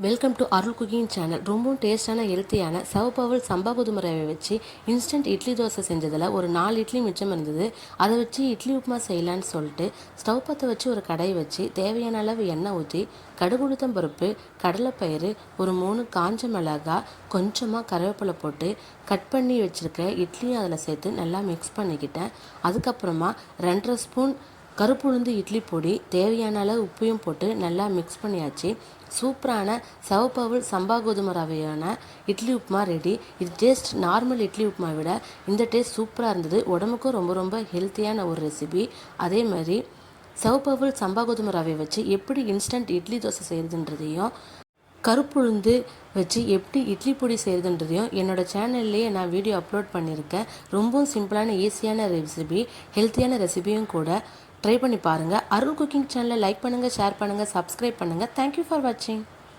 Welcome to Arul cooking channel. ரொம்பவும் டேஸ்டான ஹெல்த்தியான சவப்பவல் சம்பா கோதுமை ரவை வச்சு இன்ஸ்டன்ட் இட்லி தோசை செஞ்சதில் ஒரு 4 இட்லி மிச்சம் இருந்தது. அதை வச்சு இட்லி உப்புமா செய்யலான்னு சொல்லிட்டு ஸ்டவ் பற்ற வச்சு ஒரு கடாய் வச்சு தேவையான அளவு எண்ணெய் ஊற்றி கடுகு உளுத்தம் பருப்பு, கடலைப்பயிறு, ஒரு 3 காஞ்ச மிளகாய், கொஞ்சமாக கருவேப்பிலை போட்டு கட் பண்ணி வச்சுருக்க இட்லியும் அதில் சேர்த்து நல்லா மிக்ஸ் பண்ணிக்கிட்டேன். அதுக்கப்புறமா 2.5 ஸ்பூன் கருப்பு உளுந்து இட்லி பொடி, தேவையான அளவு உப்பையும் போட்டு நல்லா மிக்ஸ் பண்ணியாச்சு. சூப்பரான சவப்பவல் சம்பா கோதுமை ரவையான இட்லி உப்புமா ரெடி. இது டேஸ்ட் நார்மல் இட்லி உப்புமா விட இந்த டேஸ்ட் சூப்பராக இருந்தது. உடம்புக்கும் ரொம்ப ரொம்ப ஹெல்த்தியான ஒரு ரெசிபி. அதே மாதிரி சவப்பவல் சம்பா கோதுமை ரவை வச்சு எப்படி இன்ஸ்டன்ட் இட்லி தோசை செய்கிறதுன்றதையும் கருப்புளுந்து வச்சு எப்படி இட்லி பொடி செய்கிறதுன்றதையும் என்னோடய சேனல்லையே நான் வீடியோ அப்லோட் பண்ணியிருக்கேன். ரொம்பவும் சிம்பிளான ஈஸியான ரெசிபி, ஹெல்த்தியான ரெசிபியும் கூட. ட்ரை பண்ணி பாருங்கள். அருள் குக்கிங் சேனலை லைக் பண்ணுங்கள், ஷேர் பண்ணுங்கள், சப்ஸ்கிரைப் பண்ணுங்கள். தேங்க்யூ ஃபார் வாட்சிங்.